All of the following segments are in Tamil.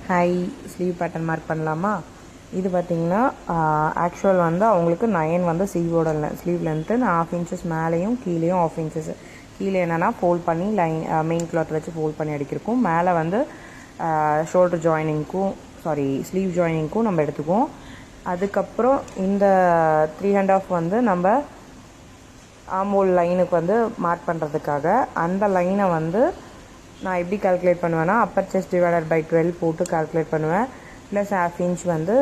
ஹை ஸ்லீவ் பேட்டர்ன் மார்க் பண்ணலாமா? இது பார்த்திங்கன்னா ஆக்சுவல் வந்து அவங்களுக்கு 9 வந்து ஸ்லீவோட ஸ்லீவ் லென்த்து 1/2 இன்ச்சஸ் மேலேயும் கீழேயும் 1/2 இன்ச்சஸ். கீழே என்னென்னா ஃபோல்ட் பண்ணி லைன் மெயின் கிளாத் வச்சு ஃபோல்ட் பண்ணி அடிக்கிறக்கும், மேலே வந்து ஷோல்டர் ஜாயினிங்க்கும் ஸ்லீவ் ஜாயினிங்க்கும் நம்ம எடுத்துக்குவோம். அதுக்கப்புறம் இந்த 3½ வந்து நம்ம ஆம்போல் லைனுக்கு வந்து மார்க் பண்ணுறதுக்காக அந்த லைனை வந்து நான் எப்படி கால்குலேட் பண்ணுவேன்னா அப்பர் செஸ்ட் டிவைடட் பை 12 போட்டு கால்குலேட் பண்ணுவேன். ப்ளஸ் 1/2 இன்ச் வந்து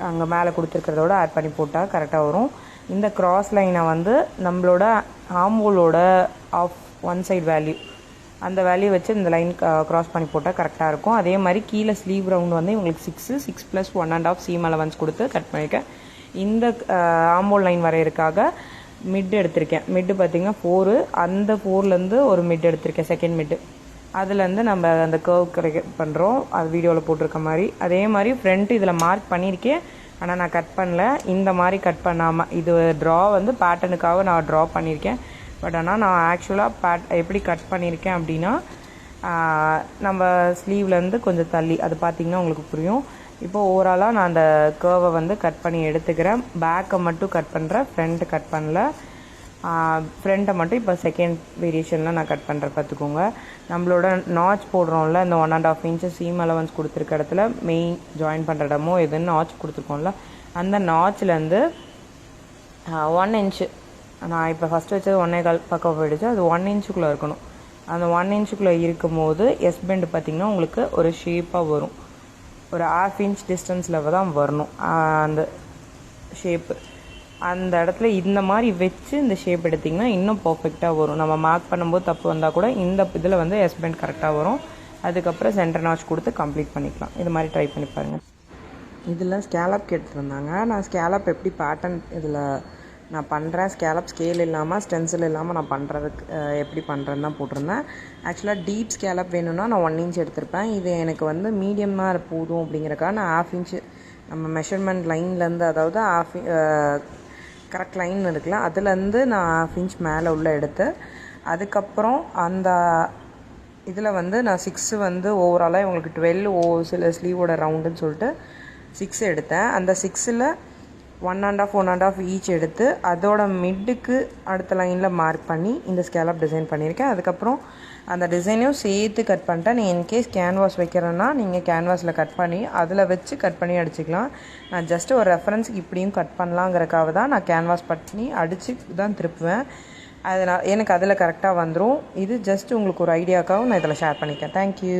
அங்கே மேலே கொடுத்துருக்கிறதோட ஆட் பண்ணி போட்டால் கரெக்டாக வரும். இந்த க்ராஸ் லைனை வந்து நம்மளோட ஆம்போலோட ஆஃப் ஒன் சைடு வேல்யூ அந்த வேல்யூ வச்சு இந்த லைன் க்ராஸ் பண்ணி போட்டால் கரெக்டாக இருக்கும். அதே மாதிரி கீழே ஸ்லீவ் ரவுண்ட் வந்து இவங்களுக்கு 6 + 1½ சீம் அலவன்ஸ் கொடுத்து கட் பண்ணியிருக்கேன். இந்த ஆம்போல் லைன் வரையறதுக்காக மிட் எடுத்திருக்கேன். மிட்டு பார்த்திங்கன்னா 4, அந்த 4லேருந்து ஒரு மிட் எடுத்திருக்கேன், செகண்ட் மிட்டு. அதுலேருந்து நம்ம அந்த கர்வ் கரெக்ட் பண்ணுறோம், அது வீடியோவில் போட்டிருக்க மாதிரி. அதே மாதிரி ஃப்ரண்ட்டு இதில் மார்க் பண்ணியிருக்கேன், ஆனால் நான் கட் பண்ணல. இந்த மாதிரி கட் பண்ணாமல் இது ட்ரா வந்து பேட்டர்னுக்காக நான் ட்ரா பண்ணியிருக்கேன். பட் ஆனால் நான் ஆக்சுவலாக எப்படி கட் பண்ணியிருக்கேன் அப்படின்னா நம்ம ஸ்லீவ்லேருந்து கொஞ்சம் தள்ளி அது பார்த்திங்கன்னா உங்களுக்கு புரியும். இப்போது ஓவராலாக நான் அந்த கர்வை வந்து கட் பண்ணி எடுத்துக்கிறேன். பேக்கை மட்டும் கட் பண்ணுறேன், ஃப்ரண்ட்டு கட் பண்ணல. ஃப்ரண்ட்டை மட்டும் இப்போ செகண்ட் வேரியேஷனில் நான் கட் பண்ணுறேன், பார்த்துக்கோங்க. நம்மளோட நாச் போடுறோம்ல, இந்த 1½ இன்ச்சஸ் சீம் அலவன்ஸ் கொடுத்துருக்க இடத்துல மெயின் ஜாயின் பண்ணுற இடமோ எதுன்னு நாச் கொடுத்துருக்கோம்ல, அந்த நாச்சிலேருந்து 1 இன்ச்சு, நான் இப்போ ஃபஸ்ட்டு வச்சது 1.25 பக்கம் போயிடுச்சு, அது 1 இன்ச்சுக்குள்ளே இருக்கணும். அந்த 1 இன்ச்சுக்குள்ளே இருக்கும் போது எஸ் பெண்ட் பார்த்திங்கன்னா உங்களுக்கு ஒரு ஷேப்பாக வரும். ஒரு 1/2 இன்ச் டிஸ்டன்ஸில் தான் வரணும் அந்த ஷேப்பு. அந்த இடத்துல இந்த மாதிரி வச்சு இந்த ஷேப் எடுத்திங்கன்னா இன்னும் பர்ஃபெக்டாக வரும். நம்ம மார்க் பண்ணும்போது தப்பு வந்தால் கூட இந்த இதில் வந்து எஸ் பெண்ட் கரெக்டாக வரும். அதுக்கப்புறம் சென்டர் நாச் கொடுத்து கம்ப்ளீட் பண்ணிக்கலாம். இது மாதிரி ட்ரை பண்ணி பாருங்கள். இதில் ஸ்கேலப் கேட்டுருந்தாங்க. நான் ஸ்கேலப் எப்படி பேட்டர்ன் இதில் நான் பண்ணுறேன், ஸ்கேலப் ஸ்கேல் இல்லாமல் ஸ்டென்சில் இல்லாமல் நான் பண்ணுறதுக்கு எப்படி பண்ணுறேன்னு தான் போட்டிருந்தேன். ஆக்சுவலாக டீப் ஸ்கேலப் வேணும்னா நான் 1 இன்ச் எடுத்திருப்பேன். இது எனக்கு வந்து மீடியமாக போதும் அப்படிங்கிறக்காக நான் 1/2 இன்ச்சு நம்ம மெஷர்மெண்ட் லைன்லேருந்து, அதாவது கரெக்ட் லைன் இருக்குல்ல, அதுலேருந்து நான் 1/2 இன்ச் மேலே உள்ள எடுத்து, அதுக்கப்புறம் அந்த இதில் வந்து நான் 6 வந்து ஓவராலாக இவங்களுக்கு 12 சில ஸ்லீவோட ரவுண்டுன்னு சொல்லிட்டு 6 எடுத்தேன். அந்த 6ல் 1½ ஈச் எடுத்து அதோட மிட்டுக்கு அடுத்த லைனில் மார்க் பண்ணி இந்த ஸ்கேலப் டிசைன் பண்ணியிருக்கேன். அதுக்கப்புறம் அந்த டிசைனையும் சேர்த்து கட் பண்ணிட்டேன். நீங்கள் இன்கேஸ் கேன்வாஸ் வைக்கிறேன்னா நீங்கள் கேன்வாஸில் கட் பண்ணி அதில் வச்சு கட் பண்ணி அடிச்சிக்கலாம். நான் ஜஸ்ட்டு ஒரு ரெஃபரன்ஸுக்கு இப்படியும் கட் பண்ணலாங்கிறக்காக தான் நான் கேன்வாஸ் பண்ணி அடித்து தான் திருப்புவேன். அதனால் எனக்கு அதில் கரெக்டாக வந்துடும். இது ஜஸ்ட் உங்களுக்கு ஒரு ஐடியாக்காகவும் நான் இதில் ஷேர் பண்ணிக்கிறேன். தேங்க்யூ.